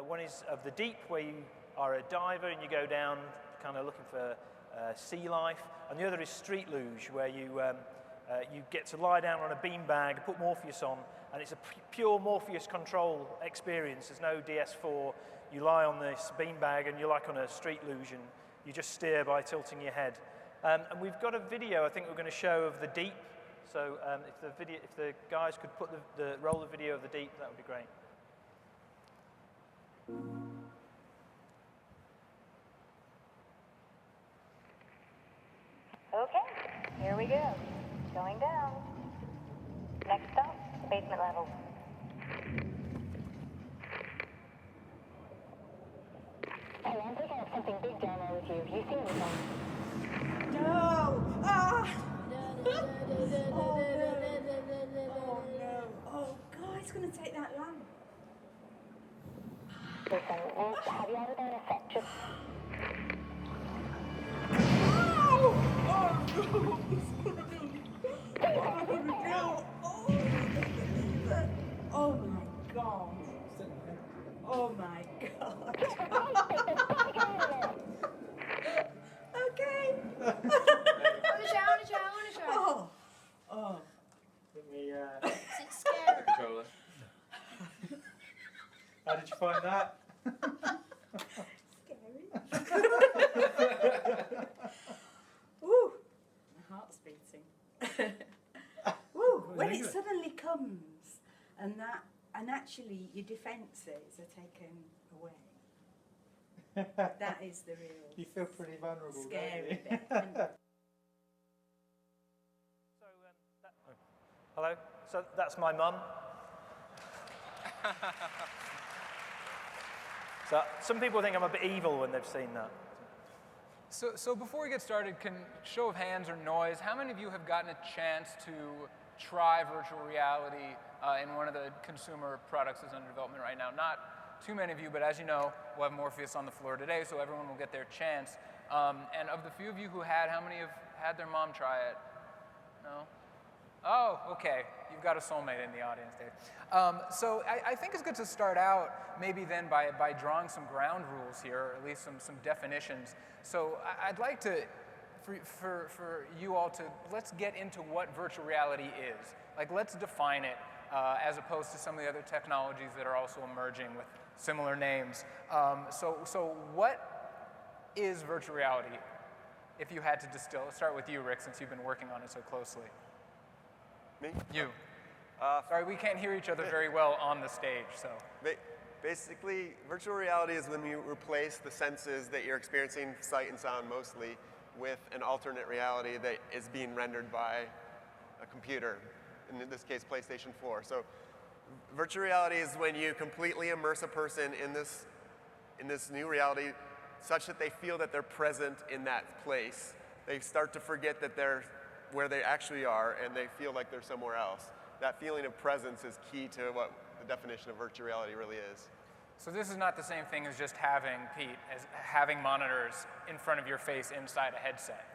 One is of the deep, where you are a diver and you go down kind of looking for sea life, and the other is street luge, where you get to lie down on a beanbag, put Morpheus on, and it's a pure Morpheus control experience. There's no DS4. You lie on this beanbag and you're like on a street luge, and you just steer by tilting your head. And we've got a video I think we're going to show of the deep. So if the guys could put roll the video of the deep, that would be great. Okay, here we go. Going down. Next stop, basement level. Hey, I think I have something big down there with you. You see anything? No! Ah! Oh no! Oh God, it's going to take that long. Listen, have you ever done a section? Oh! Oh no! What's going to do? What am I going to do? Oh my God! Oh my God! Okay. On a show. Oh. Oh. Let me, It's scary. controller. How did you find that? Scary. Ooh, my heart's beating. Ooh, when it suddenly comes, and actually your defences are taken away. That is the real. You feel pretty vulnerable. Scary don't you? bit. Hello. So that's my mum. So some people think I'm a bit evil when they've seen that. So before we get started, can show of hands or noise, how many of you have gotten a chance to try virtual reality in one of the consumer products that's under development right now? Not too many of you, but as you know, we'll have Morpheus on the floor today, so everyone will get their chance. And of the few of you who had, how many have had their mom try it? No? Oh, okay. You've got a soulmate in the audience, Dave. So I think it's good to start out maybe then by drawing some ground rules here, or at least some definitions. So I'd like to, for you all to, let's get into what virtual reality is. Like, let's define it as opposed to some of the other technologies that are also emerging with similar names. So what is virtual reality, if you had to distill? Let's start with you, Rick, since you've been working on it so closely. Me? You. Sorry, we can't hear each other very well on the stage, so. Basically, virtual reality is when you replace the senses that you're experiencing, sight and sound mostly, with an alternate reality that is being rendered by a computer, in this case, PlayStation 4. So virtual reality is when you completely immerse a person in this new reality such that they feel that they're present in that place. They start to forget that they're where they actually are, and they feel like they're somewhere else. That feeling of presence is key to what the definition of virtual reality really is. So this is not the same thing as just having, Pete, as having monitors in front of your face inside a headset.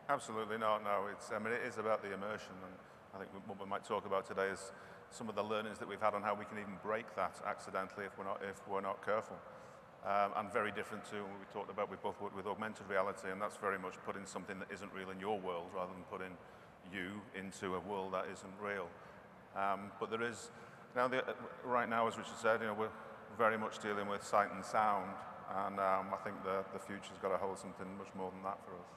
Absolutely not, no. I mean, it is about the immersion, and I think what we might talk about today is some of the learnings that we've had on how we can even break that accidentally if we're not careful. And very different to what we talked about with augmented reality, and that's very much putting something that isn't real in your world rather than putting you into a world that isn't real. But there is, right now, as Richard said, we're very much dealing with sight and sound, and I think the future's got to hold something much more than that for us.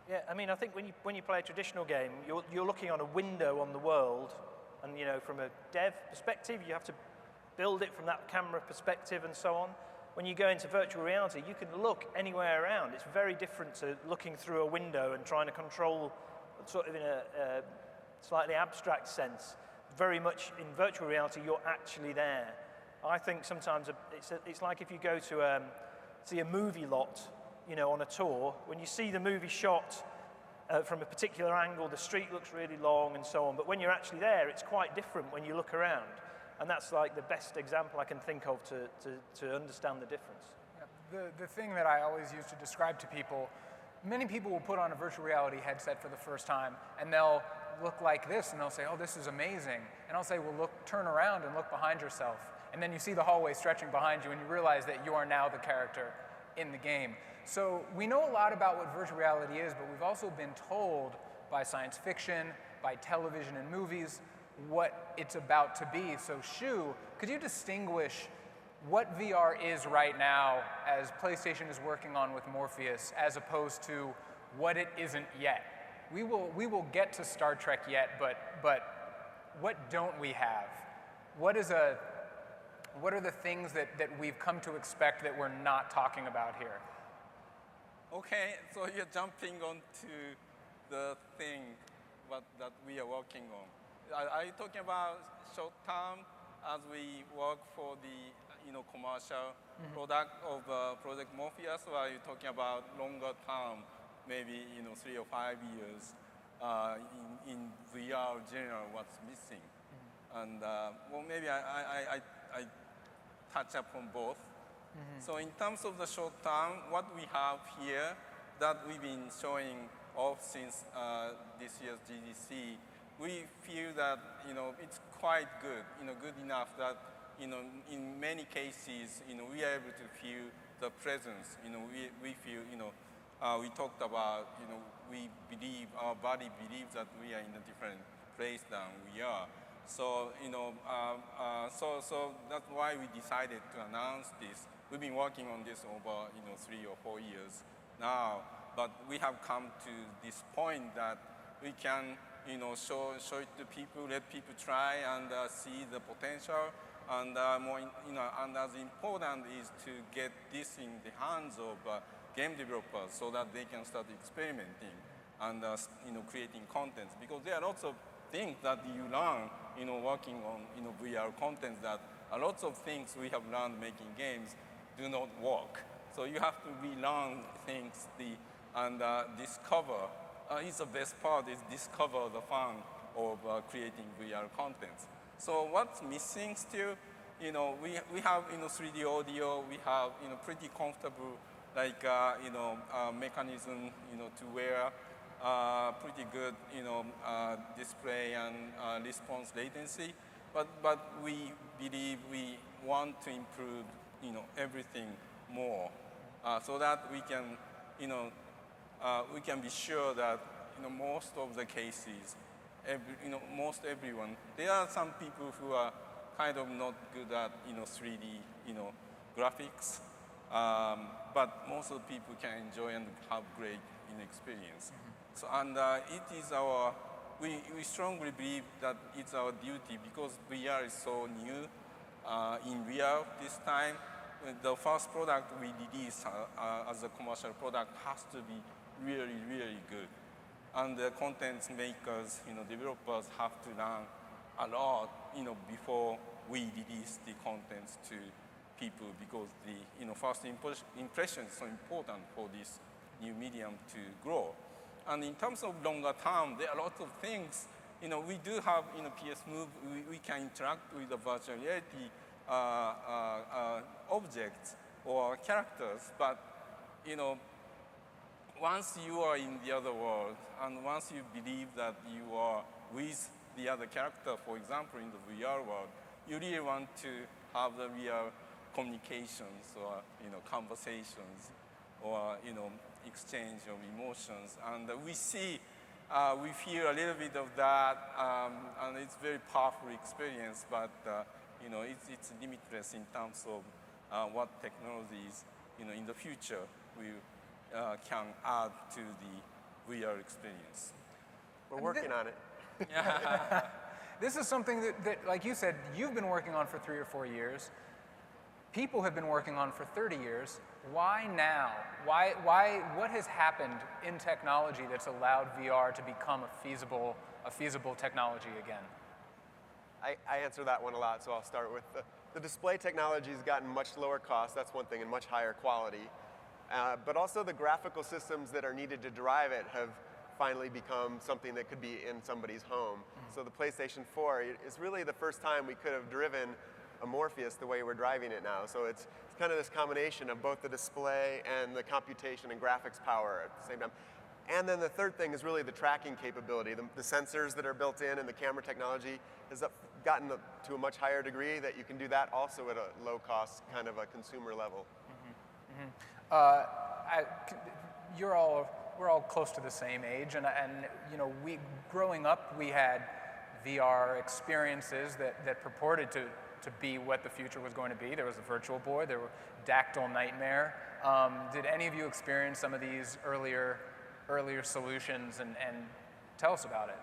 Yeah, I mean, I think when you play a traditional game, you're looking on a window on the world, and from a dev perspective, you have to build it from that camera perspective and so on. When you go into virtual reality, you can look anywhere around. It's very different to looking through a window and trying to control, sort of in a slightly abstract sense. Very much in virtual reality, you're actually there. I think sometimes it's like if you go to see a movie lot, on a tour. When you see the movie shot from a particular angle, the street looks really long and so on. But when you're actually there, it's quite different when you look around. And that's like the best example I can think of to understand the difference. Yeah, the thing that I always use to describe to people, many people will put on a virtual reality headset for the first time, and they'll look like this, and they'll say, oh, this is amazing. And I'll say, well, look, turn around and look behind yourself. And then you see the hallway stretching behind you, and you realize that you are now the character in the game. So we know a lot about what virtual reality is, but we've also been told by science fiction, by television and movies, what it's about to be. So Shu, could you distinguish what VR is right now as PlayStation is working on with Morpheus, as opposed to what it isn't yet? We will get to Star Trek yet, but what don't we have? What are the things that we've come to expect that we're not talking about here? Okay, so you're jumping onto the thing that we are working on. Are you talking about short term as we work for the commercial product of Project Morpheus, or are you talking about longer term, maybe 3 or 5 years in VR general, what's missing? And well, maybe I touch upon both. So in terms of the short term, what we have here that we've been showing off since this year's GDC, we feel that it's quite good, good enough that in many cases we are able to feel the presence. We feel we talked about we believe, our body believes that we are in a different place than we are. So so that's why we decided to announce this. We've been working on this over 3 or 4 years now, but we have come to this point that we can show it to people, let people try and see the potential, and and as important is to get this in the hands of game developers so that they can start experimenting and creating contents, because there are lots of things that you learn working on VR content, that a lot of things we have learned making games do not work. So you have to relearn things and discover. It's the best part is discover the fun of creating VR content. So what's missing still? We have 3D audio. We have pretty comfortable mechanism to wear. Pretty good display and response latency. But we believe we want to improve everything more, so that we can be sure that most of the cases, most everyone. There are some people who are kind of not good at 3D graphics, but most of the people can enjoy and have great experience. So it is we strongly believe that it's our duty, because VR is so new in VR this time. The first product we release as a commercial product has to be really, really good. And the content makers, developers have to learn a lot, before we release the contents to people, because the first impression is so important for this new medium to grow. And in terms of longer term, there are lots of things. We do have PS Move. We can interact with the virtual reality objects or characters, but once you are in the other world, and once you believe that you are with the other character, for example, in the VR world, you really want to have the real communications or conversations or exchange of emotions, and we feel a little bit of that, and it's a very powerful experience, but it's limitless in terms of what technologies in the future we can add to the VR experience. We're working on it. This is something that, like you said, you've been working on for 3 or 4 years. People have been working on for 30 years. Why now? What has happened in technology that's allowed VR to become a feasible technology again? I answer that one a lot, so I'll start with the display technology has gotten much lower cost, that's one thing, and much higher quality. But also the graphical systems that are needed to drive it have finally become something that could be in somebody's home. So the PlayStation 4 is really the first time we could have driven a Morpheus the way we're driving it now. So it's kind of this combination of both the display and the computation and graphics power at the same time. And then the third thing is really the tracking capability. The sensors that are built in and the camera technology has gotten to a much higher degree that you can do that also at a low cost kind of a consumer level. We're all close to the same age, and you know, growing up, we had VR experiences that purported to be what the future was going to be. There was a Virtual Boy, there were Dactyl Nightmare. Did any of you experience some of these earlier solutions, and tell us about it?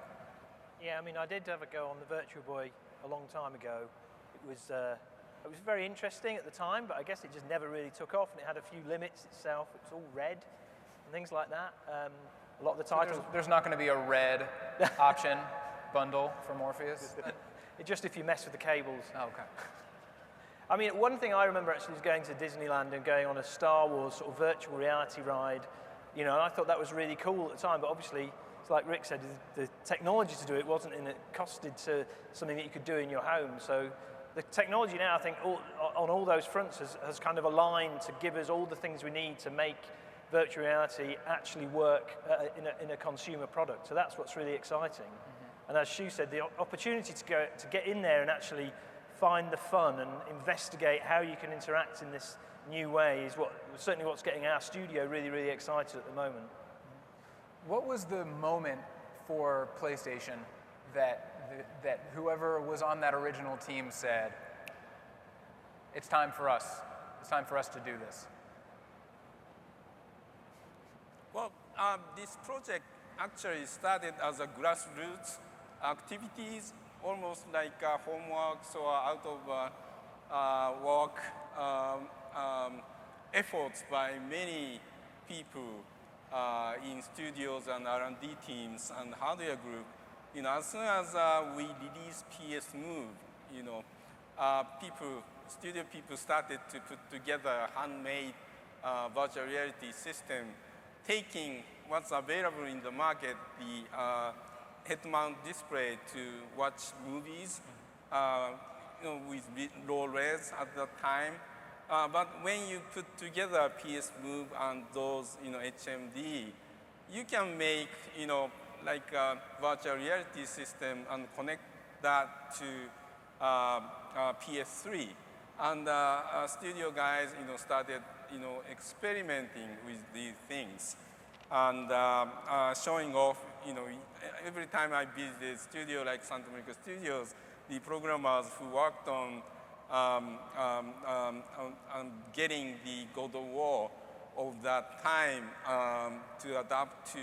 Yeah, I mean, I did have a go on the Virtual Boy a long time ago. It was very interesting at the time, but I guess it just never really took off, and it had a few limits itself. It was all red and things like that. A lot of the titles... So there's not going to be a red option bundle for Morpheus? It just if you mess with the cables. Oh, okay. I mean, one thing I remember actually is going to Disneyland and going on a Star Wars sort of virtual reality ride, you know, and I thought that was really cool at the time, but obviously, it's like Rick said, the technology to do it wasn't in it costed to something that you could do in your home. So the technology now, I think, on all those fronts has kind of aligned to give us all the things we need to make virtual reality actually work in a consumer product. So that's what's really exciting. And as Shu said, the opportunity to get in there and actually find the fun and investigate how you can interact in this new way is certainly what's getting our studio really, really excited at the moment. What was the moment for PlayStation that whoever was on that original team said, it's time for us to do this? Well, this project actually started as a grassroots activities, almost like homework or out of work efforts by many people in studios and R&D teams and hardware group. You know, as soon as we released PS Move, you know, studio people started to put together a handmade virtual reality system, taking what's available in the market, the head-mount display to watch movies, you know, with low res at the time. But when you put together PS Move and those, you know, HMD, you can make, you know, like a virtual reality system and connect that to PS3. And studio guys, you know, started, you know, experimenting with these things and showing off, you know, every time I visit a studio like Santa Monica Studios, the programmers who worked on getting the God of War of that time to adapt to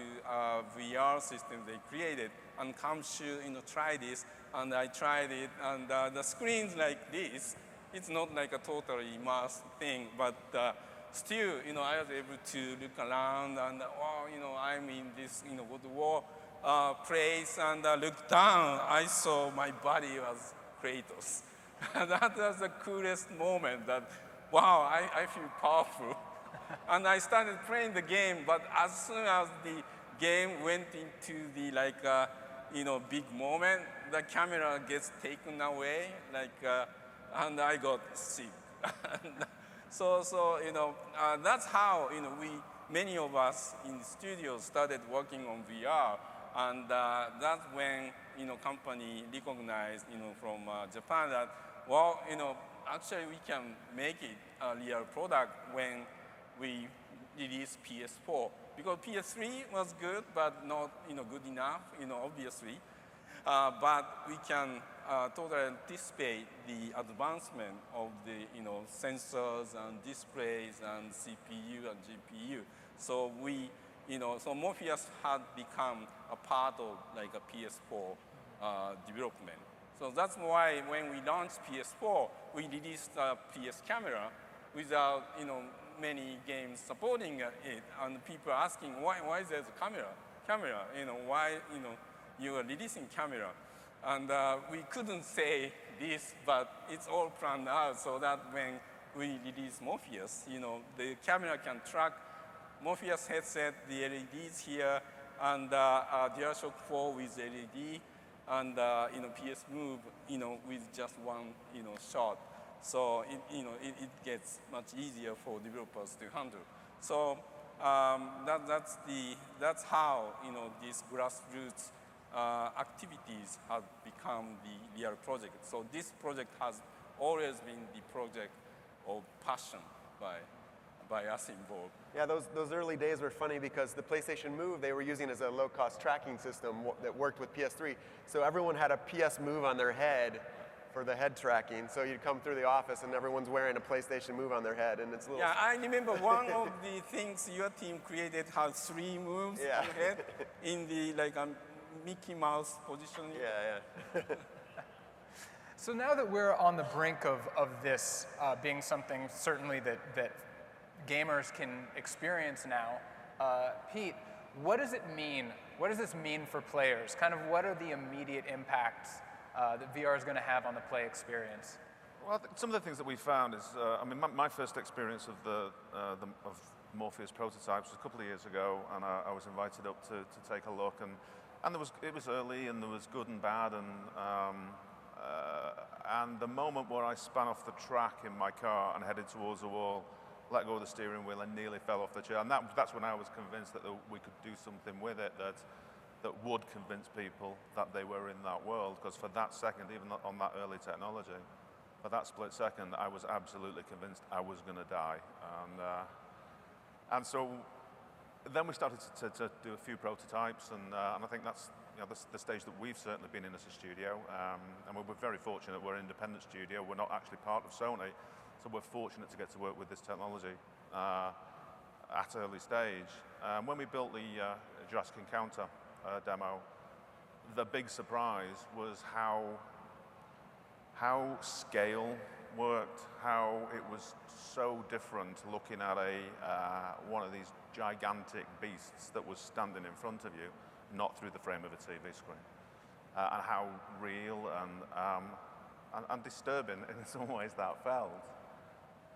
VR system they created, and come to, you know, try this, and I tried it, and the screens like this, it's not like a totally immersed thing, but still, you know, I was able to look around and, oh, you know, I'm in this, you know, God of War place, and look down, I saw my body was Kratos. That was the coolest moment that, wow, I feel powerful. And I started playing the game, but as soon as the game went into the, like, you know, big moment, the camera gets taken away, like, and I got sick. So, you know, that's how, you know, many of us in the studio started working on VR, and that's when, you know, company recognized, you know, from Japan that, well, you know, actually we can make it a real product when we released PS4. Because PS3 was good, but not, you know, good enough, you know, obviously. But we can totally anticipate the advancement of the, you know, sensors and displays and CPU and GPU. So we, you know, so Morpheus had become a part of like a PS4 development. So that's why when we launched PS4, we released a PS camera without, you know, many games supporting it, and people asking why is there a camera, you know, why, you know, you are releasing camera, and we couldn't say this, but it's all planned out so that when we release Morpheus, you know, the camera can track Morpheus headset, the LEDs here, and DualShock 4 with LED, and you know, PS Move, you know, with just one, you know, shot. So it, you know, it gets much easier for developers to handle. So that's how these grassroots activities have become the real project. So this project has always been the project of passion by us involved. Yeah, those early days were funny because the PlayStation Move they were using as a low-cost tracking system that worked with PS3. So everyone had a PS Move on their head for the head tracking. So you'd come through the office and everyone's wearing a PlayStation Move on their head, and it's a little. Yeah, I remember one of the things your team created had 3 moves Yeah. on the head in the Mickey Mouse position. Yeah. So now that we're on the brink of this being something certainly that gamers can experience now, Pete, what does it mean? What does this mean for players? Kind of what are the immediate impacts that VR is going to have on the play experience? Well, some of the things that we found is, my first experience of Morpheus prototypes was a couple of years ago, and I was invited up to take a look, and it was early, and there was good and bad, and the moment where I span off the track in my car and headed towards the wall, let go of the steering wheel, and nearly fell off the chair, and that's when I was convinced that we could do something with it that would convince people that they were in that world, because for that second, even on that early technology, for that split second, I was absolutely convinced I was going to die, and so then we started to do a few prototypes, and I think that's the stage that we've certainly been in as a studio, and we're very fortunate. We're an independent studio. We're not actually part of Sony, so we're fortunate to get to work with this technology at early stage. When we built the Jurassic Encounter demo, the big surprise was how scale worked, how it was so different looking at one of these gigantic beasts that was standing in front of you, not through the frame of a TV screen, and how real and disturbing in some ways that felt.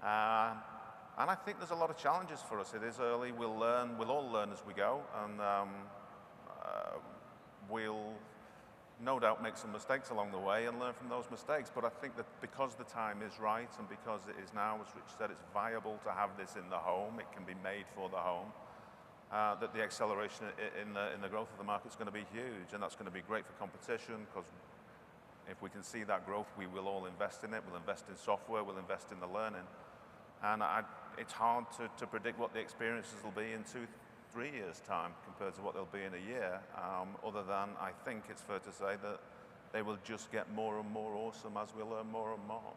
And I think there's a lot of challenges for us. It is early. We'll all learn as we go, and we'll no doubt make some mistakes along the way and learn from those mistakes. But I think that because the time is right, and because it is now, as Rich said, it's viable to have this in the home, it can be made for the home, that the acceleration in the growth of the market is going to be huge, and that's going to be great for competition, because if we can see that growth, we will all invest in it. We'll invest in software, we'll invest in the learning. And it's hard to predict what the experiences will be in 2-3 years' time compared to what they'll be in a year, other than I think it's fair to say that they will just get more and more awesome as we learn more and more.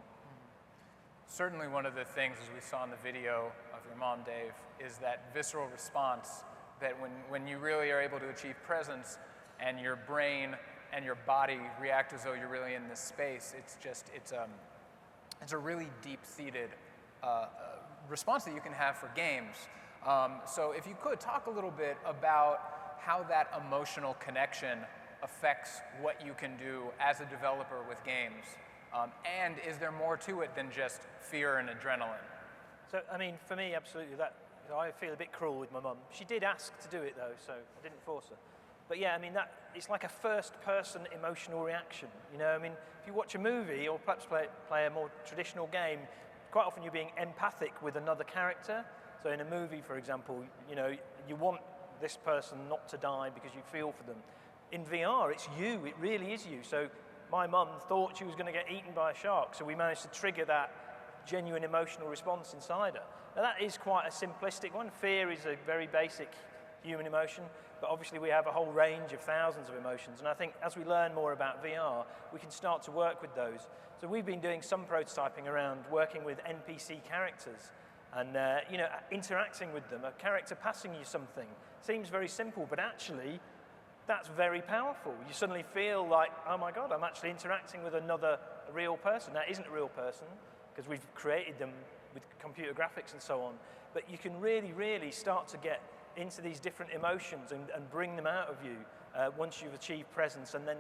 Certainly one of the things, as we saw in the video of your mom, Dave, is that visceral response, that when you really are able to achieve presence and your brain and your body react as though you're really in this space, it's a really deep-seated response that you can have for games. So if you could talk a little bit about how that emotional connection affects what you can do as a developer with games, and is there more to it than just fear and adrenaline? So, I mean, for me, absolutely, I feel a bit cruel with my mum. She did ask to do it, though, so I didn't force her. But yeah, I mean, it's like a first-person emotional reaction. I mean, if you watch a movie or perhaps play a more traditional game, quite often you're being empathic with another character. So in a movie, for example, you want this person not to die because you feel for them. In VR, it's you. It really is you. So my mum thought she was going to get eaten by a shark, so we managed to trigger that genuine emotional response inside her. Now that is quite a simplistic one. Fear is a very basic human emotion, but obviously we have a whole range of thousands of emotions, and I think as we learn more about VR, we can start to work with those. So we've been doing some prototyping around working with NPC characters and interacting with them. A character passing you something seems very simple, but actually that's very powerful. You suddenly feel like, oh my God, I'm actually interacting with a real person. That isn't a real person because we've created them with computer graphics and so on. But you can really, really start to get into these different emotions and bring them out of you once you've achieved presence, and then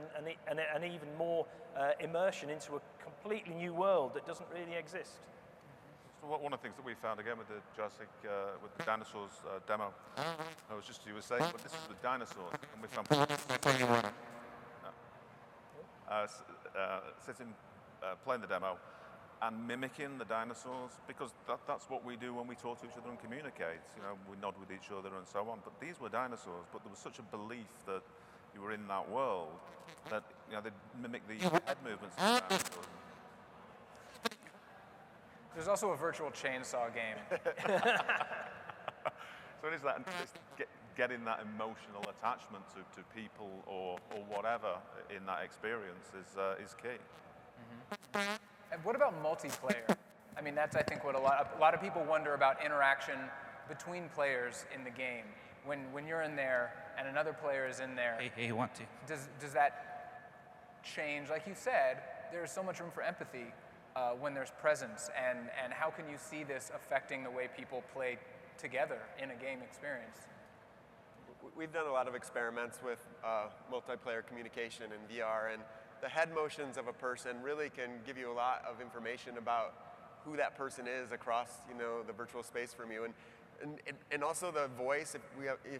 and even more immersion into a completely new world that doesn't really exist. So one of the things that we found again with the Jurassic, with the dinosaurs demo, you were saying, but this is the dinosaurs, and we found sitting playing the demo, and mimicking the dinosaurs, because that's what we do when we talk to each other and communicate. You know, we nod with each other and so on. But these were dinosaurs, but there was such a belief that you were in that world that, you know, they mimic the head movements of the dinosaurs. There's also a virtual chainsaw game. So it is that, getting that emotional attachment to people or whatever in that experience is key. Mm-hmm. And what about multiplayer? I mean, that's, I think, what a lot of people wonder about interaction between players in the game. When you're in there and another player is in there, hey, want to? Does that change? Like you said, there's so much room for empathy when there's presence, and how can you see this affecting the way people play together in a game experience? We've done a lot of experiments with multiplayer communication in VR, and the head motions of a person really can give you a lot of information about who that person is across, you know, the virtual space from you. And also the voice, if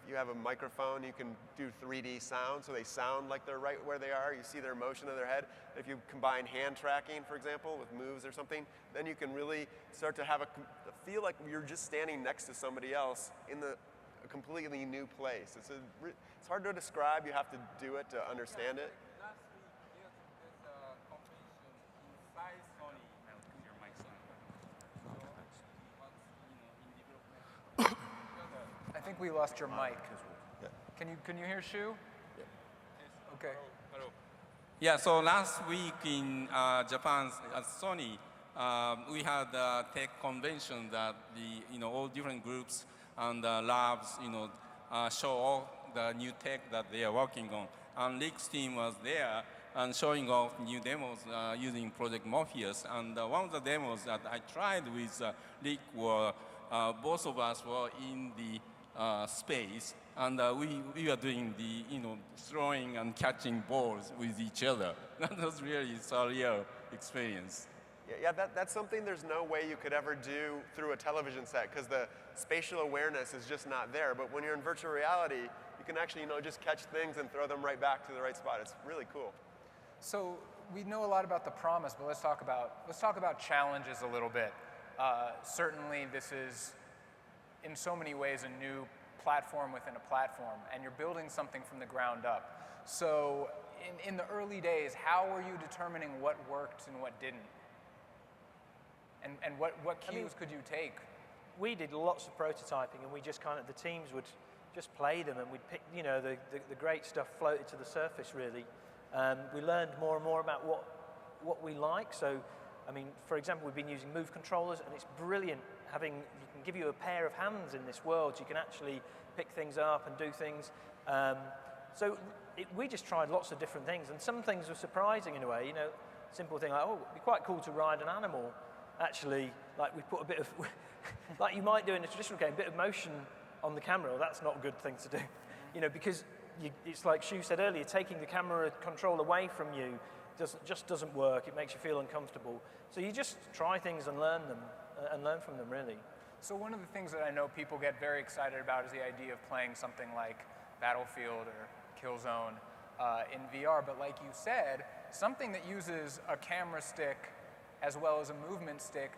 you have a microphone, you can do 3D sound, so they sound like they're right where they are. You see their motion of their head. If you combine hand tracking, for example, with moves or something, then you can really start to have feel like you're just standing next to somebody else in a completely new place. It's hard to describe. You have to do it to understand it. Last week, there's a convention inside Sony. Your mic's on. I think we lost your mic. Can you hear Shu? Yeah. Okay. Hello. Yeah, so last week in Japan at Sony, we had a tech convention that all different groups and labs, show all the new tech that they are working on. And Rick's team was there and showing off new demos using Project Morpheus. And one of the demos that I tried with Rick were both of us were in the space, and we were doing the throwing and catching balls with each other. That was really surreal experience. Yeah, that's something there's no way you could ever do through a television set, because the spatial awareness is just not there. But when you're in virtual reality, you can actually just catch things and throw them right back to the right spot. It's really cool. So we know a lot about the promise, but let's talk about challenges a little bit. Certainly, this is in so many ways a new platform within a platform, and you're building something from the ground up. So in the early days, how were you determining what worked and what didn't? And what cues could you take? We did lots of prototyping, and we just the teams would just play them, and we'd pick, the great stuff floated to the surface, really. We learned more and more about what we like. So, I mean, for example, we've been using Move controllers, and it's brilliant you can give you a pair of hands in this world. You can actually pick things up and do things. We just tried lots of different things, and some things were surprising in a way. Simple thing like, it'd be quite cool to ride an animal. Actually, like we put a bit of, like you might do in a traditional game, a bit of motion on the camera. Well, that's not a good thing to do, because it's like Shu said earlier, taking the camera control away from you doesn't work. It makes you feel uncomfortable. So you just try things and learn from them, really. So one of the things that I know people get very excited about is the idea of playing something like Battlefield or Killzone in VR. But like you said, something that uses a camera stick as well as a movement stick,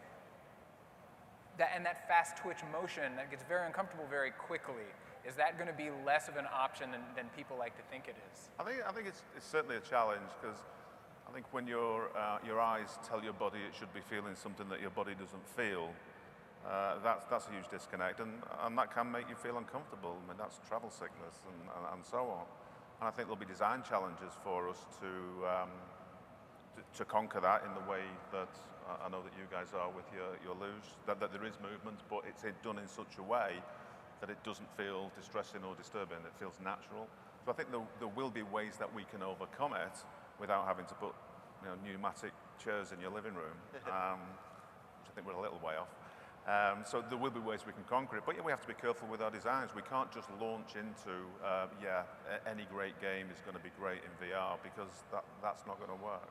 and that fast twitch motion that gets very uncomfortable very quickly. Is that going to be less of an option than people like to think it is? I think it's certainly a challenge, because I think when your eyes tell your body it should be feeling something that your body doesn't feel, that's a huge disconnect, and that can make you feel uncomfortable. I mean, that's travel sickness and so on. And I think there'll be design challenges for us to conquer that in the way that I know that you guys are with your luge, that there is movement, but it's done in such a way that it doesn't feel distressing or disturbing. It feels natural. So I think there will be ways that we can overcome it without having to put pneumatic chairs in your living room, which I think we're a little way off. So there will be ways we can conquer it, but we have to be careful with our designs. We can't just launch into, any great game is going to be great in VR, because that's not going to work.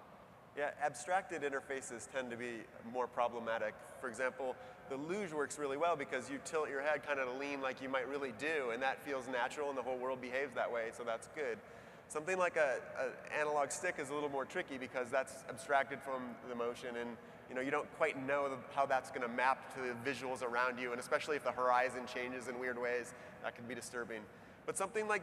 Yeah, abstracted interfaces tend to be more problematic. For example, the luge works really well because you tilt your head kind of to lean like you might really do, and that feels natural, and the whole world behaves that way, so that's good. Something like an analog stick is a little more tricky because that's abstracted from the motion, and you don't quite know how that's going to map to the visuals around you, and especially if the horizon changes in weird ways, that can be disturbing. But something like,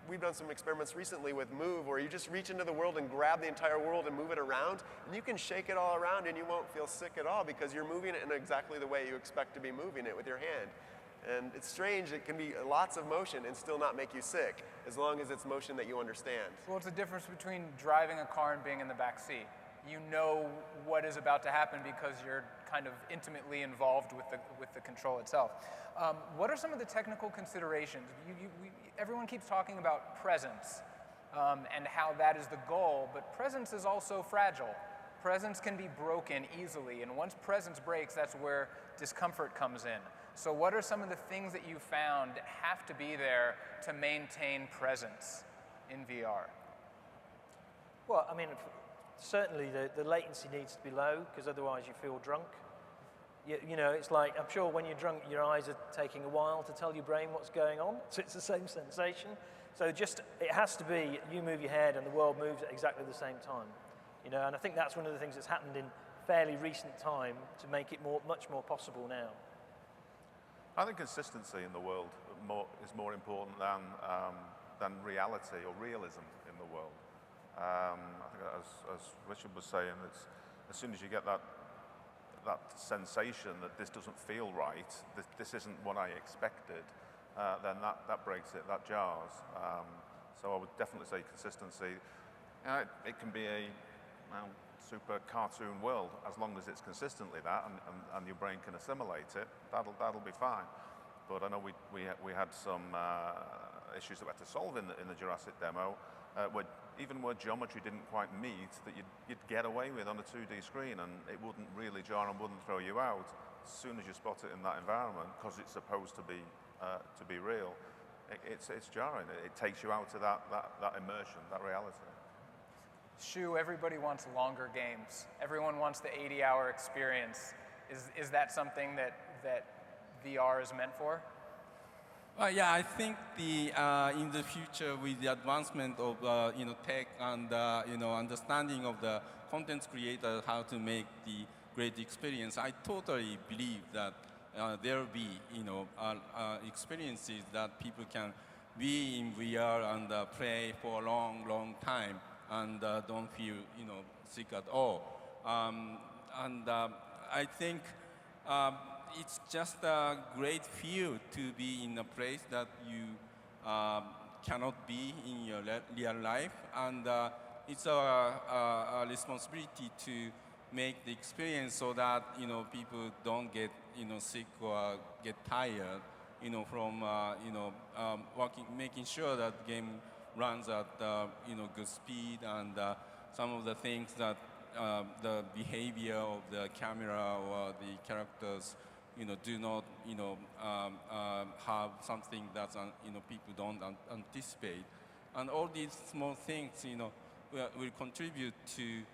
we've done some experiments recently with Move, where you just reach into the world and grab the entire world and move it around, and you can shake it all around and you won't feel sick at all because you're moving it in exactly the way you expect to be moving it with your hand. And it's strange, it can be lots of motion and still not make you sick, as long as it's motion that you understand. Well, it's the difference between driving a car and being in the back seat. You know what is about to happen because you're kind of intimately involved with the control itself. What are some of the technical considerations? Everyone keeps talking about presence and how that is the goal, but presence is also fragile. Presence can be broken easily, and once presence breaks, that's where discomfort comes in. So what are some of the things that you found have to be there to maintain presence in VR? Well, I mean, certainly the latency needs to be low, because otherwise you feel drunk. You know, it's like, I'm sure when you're drunk, your eyes are taking a while to tell your brain what's going on, so it's the same sensation. So it has to be, you move your head and the world moves at exactly the same time. You know, and I think that's one of the things that's happened in fairly recent time to make it much more possible now. I think consistency in the world is more important than reality or realism in the world. I think as Richard was saying, it's, as soon as you get that sensation that this doesn't feel right, this isn't what I expected, then that breaks it, that jars. So I would definitely say consistency. It can be a super cartoon world, as long as it's consistently that and your brain can assimilate it, that'll be fine. But I know we had some issues that we had to solve in the Jurassic demo, where geometry didn't quite meet, that you'd get away with on a 2D screen, and it wouldn't really jar and wouldn't throw you out as soon as you spot it in that environment, because it's supposed to be real. It's jarring. It takes you out to that immersion, that reality. Shu, everybody wants longer games. Everyone wants the 80-hour experience. Is that something that VR is meant for? Yeah, I think in the future, with the advancement of tech and understanding of the content creator, how to make the great experience, I totally believe that there will be experiences that people can be in VR and play for a long time and don't feel sick at all. I think it's just a great feel to be in a place that you cannot be in your real life, and it's a responsibility to make the experience so that people don't get sick or get tired from making sure that the game runs at good speed, and some of the things that the behavior of the camera or the characters do not have something that people don't anticipate, and all these small things will contribute to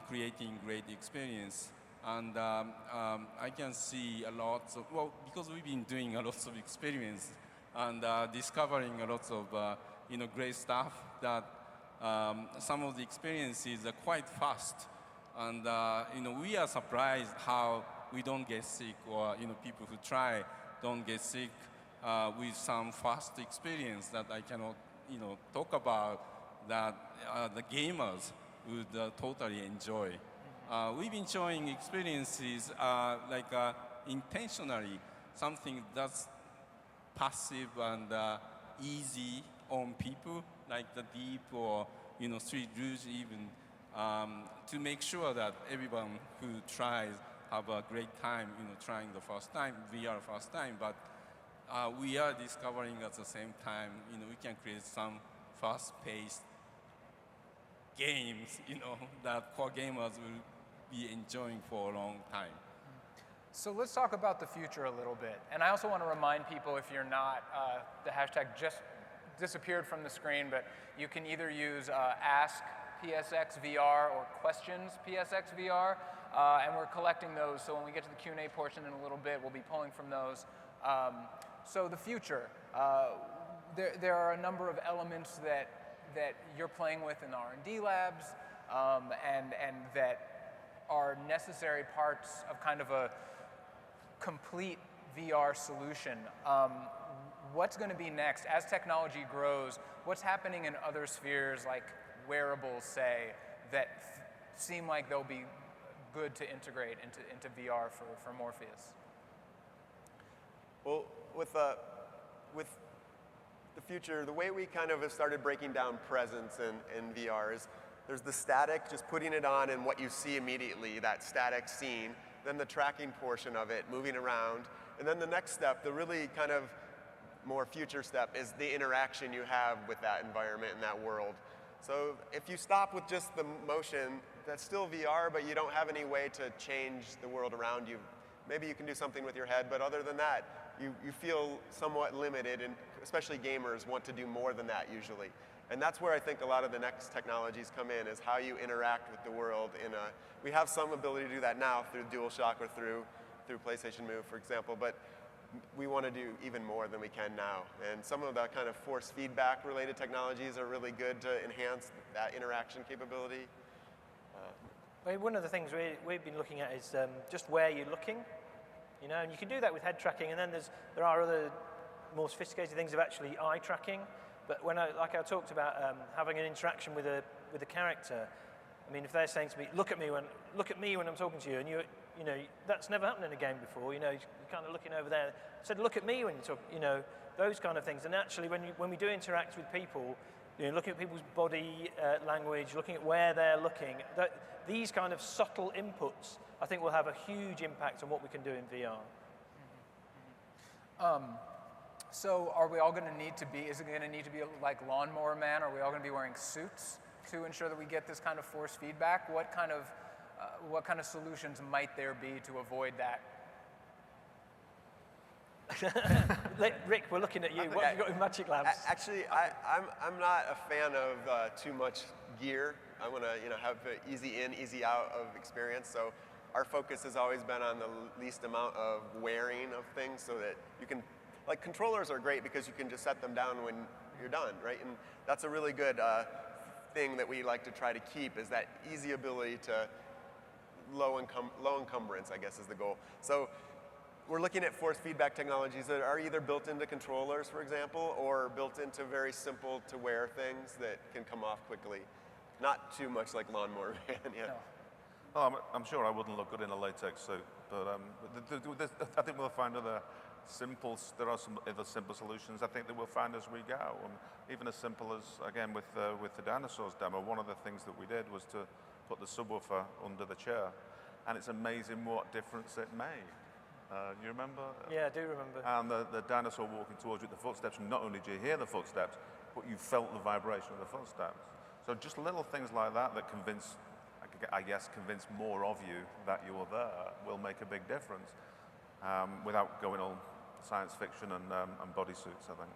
creating great experience. And I can see a lot of, because we've been doing a lot of experience and discovering a lot of great stuff, that some of the experiences are quite fast, and we are surprised how we don't get sick, or people who try don't get sick with some fast experience that I cannot talk about, that the gamers would totally enjoy. We've been showing experiences intentionally, something that's passive and easy on people, like the Deep or Street Rouge even, to make sure that everyone who tries have a great time, trying the first time, VR first time. But we are discovering at the same time, we can create some fast-paced games, that core gamers will be enjoying for a long time. So let's talk about the future a little bit. And I also want to remind people, if you're not, the hashtag just disappeared from the screen, but you can either use Ask PSX VR or Questions PSX VR, and we're collecting those. So when we get to the Q&A portion in a little bit, we'll be pulling from those. So the future, there are a number of elements that you're playing with in R&D labs, and that are necessary parts of kind of a complete VR solution. What's going to be next? As technology grows, what's happening in other spheres like wearables, say, that seem like they'll be good to integrate into VR for Morpheus? Well, with the future, the way we kind of have started breaking down presence in VR is there's the static, just putting it on and what you see immediately, that static scene, then the tracking portion of it, moving around, and then the next step, the really kind of more future step, is the interaction you have with that environment and that world. So if you stop with just the motion, that's still VR, but you don't have any way to change the world around you. Maybe you can do something with your head, but other than that, you feel somewhat limited, and especially gamers want to do more than that usually. And that's where I think a lot of the next technologies come in, is how you interact with the world. We have some ability to do that now through DualShock or through PlayStation Move, for example, but we want to do even more than we can now. And some of the kind of force feedback related technologies are really good to enhance that interaction capability. One of the things we've been looking at is just where you're looking, and you can do that with head tracking, and then there are other more sophisticated things of actually eye tracking. But like I talked about having an interaction with a character, I mean, if they're saying to me, look at me when I'm talking to you, and you that's never happened in a game before. You're kind of looking over there. I said, look at me when you talk. Those kind of things. And actually, when we do interact with people, looking at people's body language, looking at where they're looking, these kind of subtle inputs, I think, will have a huge impact on what we can do in VR. So are we all going to need to be, is it going to need to be like Lawnmower Man? Are we all going to be wearing suits to ensure that we get this kind of force feedback? What kind of solutions might there be to avoid that? Rick, we're looking at you. What have you got with Magic Labs? Actually, I'm not a fan of too much gear. I want to have an easy in, easy out of experience. So our focus has always been on the least amount of wearing of things, so that you can, like, controllers are great because you can just set them down when you're done, right? And that's a really good thing that we like to try to keep, is that easy ability to low encumbrance, I guess, is the goal. So we're looking at force feedback technologies that are either built into controllers, for example, or built into very simple to wear things that can come off quickly. Not too much like Lawnmower Man, yeah. No. Oh, I'm sure I wouldn't look good in a latex suit, but I think we'll find there are some other simple solutions I think that we'll find as we go. Even as simple as, again, with the dinosaurs demo, one of the things that we did was to put the subwoofer under the chair, and it's amazing what difference it made. You remember? Yeah, I do remember. And the dinosaur walking towards you with the footsteps, and not only did you hear the footsteps, but you felt the vibration of the footsteps. So just little things like that convince more of you that you're there will make a big difference, without going all science fiction and bodysuits, I think.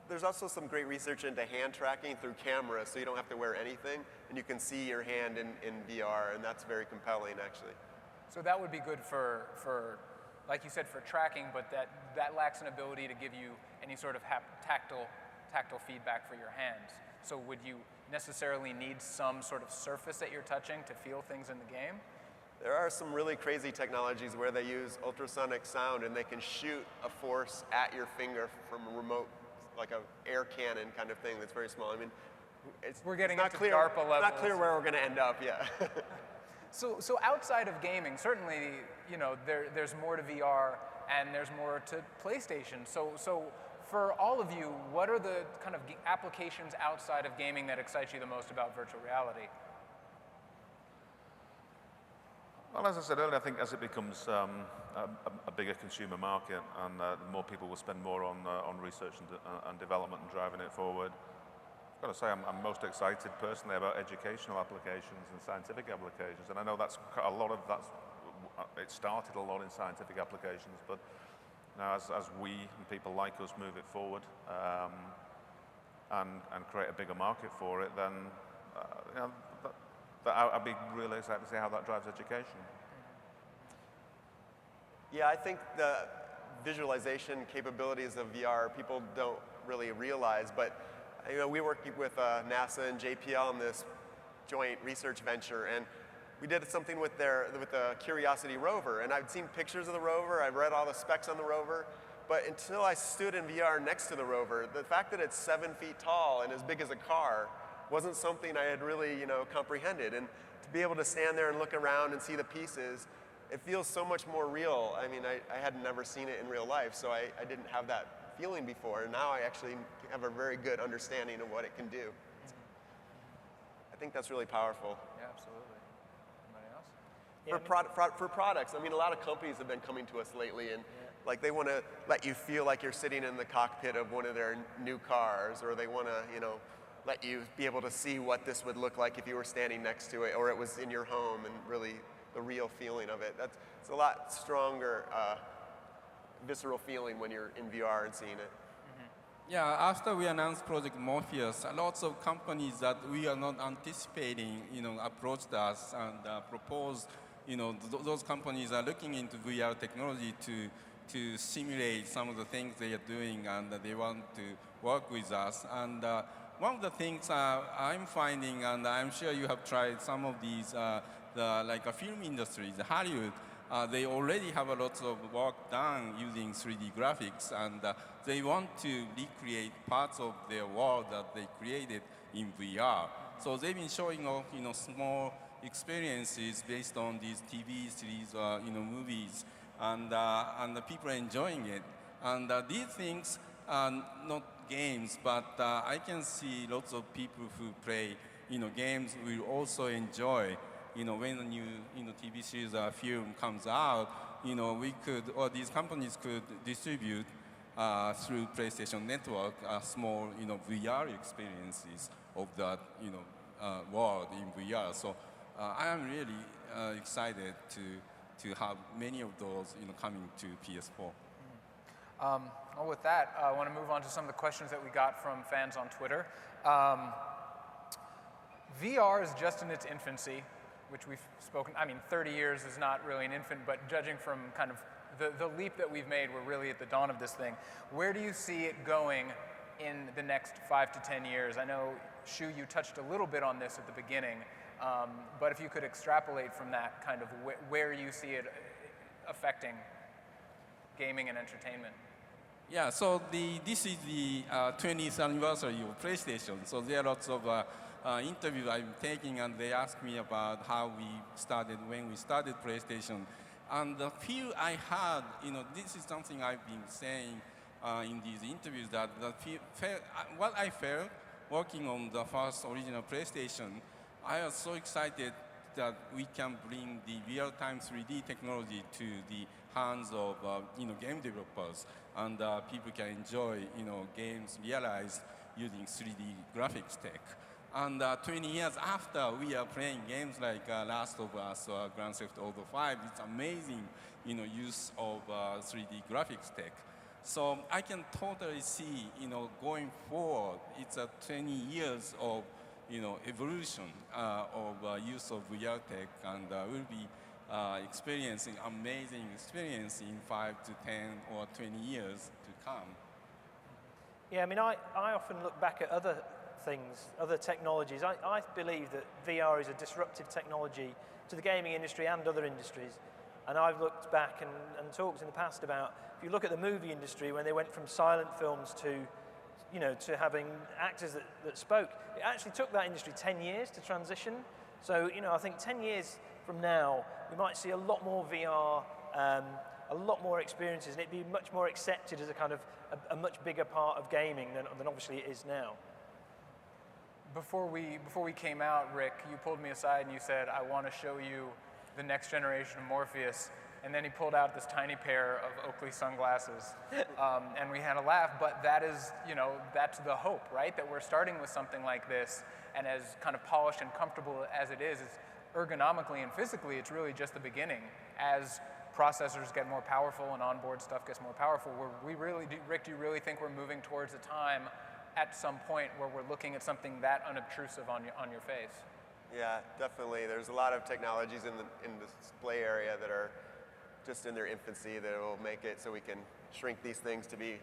There's also some great research into hand tracking through cameras, so you don't have to wear anything, and you can see your hand in VR, and that's very compelling, actually. So that would be good for like you said, for tracking, but that lacks an ability to give you any sort of tactile feedback for your hands. So would you necessarily need some sort of surface that you're touching to feel things in the game? There are some really crazy technologies where they use ultrasonic sound, and they can shoot a force at your finger from a remote, like a air cannon kind of thing that's very small. I mean, we're getting not into clear, DARPA levels. It's not clear where we're going to end up, yeah. So outside of gaming, certainly, there's more to VR and there's more to PlayStation. So for all of you, what are the kind of applications outside of gaming that excite you the most about virtual reality? Well, as I said earlier, I think as it becomes a bigger consumer market, and more people will spend more on research and development and driving it forward, I've got to say I'm most excited personally about educational applications and scientific applications. And I know it started a lot in scientific applications, but now as we and people like us move it forward and create a bigger market for it, then I'd be really excited to see how that drives education. Yeah, I think the visualization capabilities of VR people don't really realize, but we work with NASA and JPL in this joint research venture, and we did something with the Curiosity rover, and I'd seen pictures of the rover, I'd read all the specs on the rover, but until I stood in VR next to the rover, the fact that it's 7 feet tall and as big as a car wasn't something I had really, comprehended. And to be able to stand there and look around and see the pieces, it feels so much more real. I mean, I had never seen it in real life, so I didn't have that feeling before, and now I actually have a very good understanding of what it can do. I think that's really powerful. Yeah, absolutely. Anybody else? For products, I mean, a lot of companies have been coming to us lately, and like they want to let you feel like you're sitting in the cockpit of one of their new cars, or they want to, let you be able to see what this would look like if you were standing next to it, or it was in your home, and really the real feeling of it. It's a lot stronger, visceral feeling when you're in VR and seeing it. Yeah, after we announced Project Morpheus, lots of companies that we are not anticipating, approached us and proposed, those companies are looking into VR technology to simulate some of the things they are doing, and they want to work with us. And one of the things I'm finding, and I'm sure you have tried some of these, like a film industry, Hollywood, they already have a lot of work done using 3D graphics, and they want to recreate parts of their world that they created in VR. So they've been showing off, small experiences based on these TV series, movies, and the people are enjoying it. And these things are not games, but I can see lots of people who play, games will also enjoy. When a new, TV series or film comes out, we could, or these companies could distribute through PlayStation Network small, VR experiences of that, world in VR. So I am really excited to have many of those, coming to PS4. Well, with that, I want to move on to some of the questions that we got from fans on Twitter. VR is just in its infancy, which we've spoken, 30 years is not really an infant, but judging from kind of the leap that we've made, we're really at the dawn of this thing. Where do you see it going in the next 5 to 10 years? I know, Shu, you touched a little bit on this at the beginning, but if you could extrapolate from that, kind of where you see it affecting gaming and entertainment. Yeah, so this is the 20th anniversary of PlayStation, so there are lots of interviews I'm taking, and they ask me about how we started, when we started PlayStation. And the feel I had, this is something I've been saying in these interviews, that what I felt working on the first original PlayStation, I was so excited that we can bring the real-time 3D technology to the hands of game developers, and people can enjoy games realized using 3D graphics tech. And 20 years after, we are playing games like Last of Us or Grand Theft Auto 5. It's amazing, use of 3D graphics tech. So I can totally see, going forward, it's 20 years of, evolution of use of VR tech, and we'll be experiencing amazing experience in 5 to 10 or 20 years to come. Yeah, I often look back at other things, other technologies. I believe that VR is a disruptive technology to the gaming industry and other industries. And I've looked back and talked in the past about, if you look at the movie industry, when they went from silent films to having actors that spoke, it actually took that industry 10 years to transition. So, I think 10 years from now, we might see a lot more VR, a lot more experiences, and it'd be much more accepted as a kind of a much bigger part of gaming than obviously it is now. Before we came out, Rick, you pulled me aside and you said, I want to show you the next generation of Morpheus. And then he pulled out this tiny pair of Oakley sunglasses. And we had a laugh, but that is, that's the hope, right? That we're starting with something like this, and as kind of polished and comfortable as it is ergonomically and physically, it's really just the beginning. As processors get more powerful and onboard stuff gets more powerful, Rick, do you really think we're moving towards a time at some point where we're looking at something that unobtrusive on your face? Yeah, definitely. There's a lot of technologies in the display area that are just in their infancy that will make it so we can shrink these things to be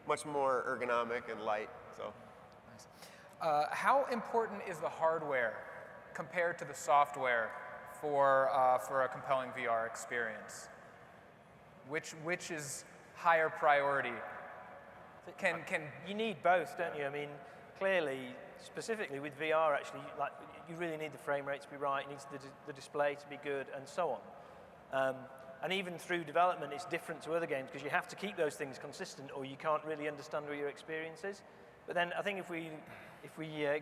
much more ergonomic and light. So, nice. How important is the hardware compared to the software for a compelling VR experience? Which is higher priority? You need both, don't you? I mean, clearly, specifically with VR, actually, like you really need the frame rate to be right. You need the display to be good, and so on. And even through development, it's different to other games because you have to keep those things consistent, or you can't really understand what your experience is. But then I think if we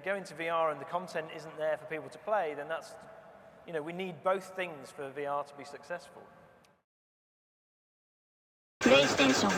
go into VR and the content isn't there for people to play, then that's, we need both things for VR to be successful. PlayStation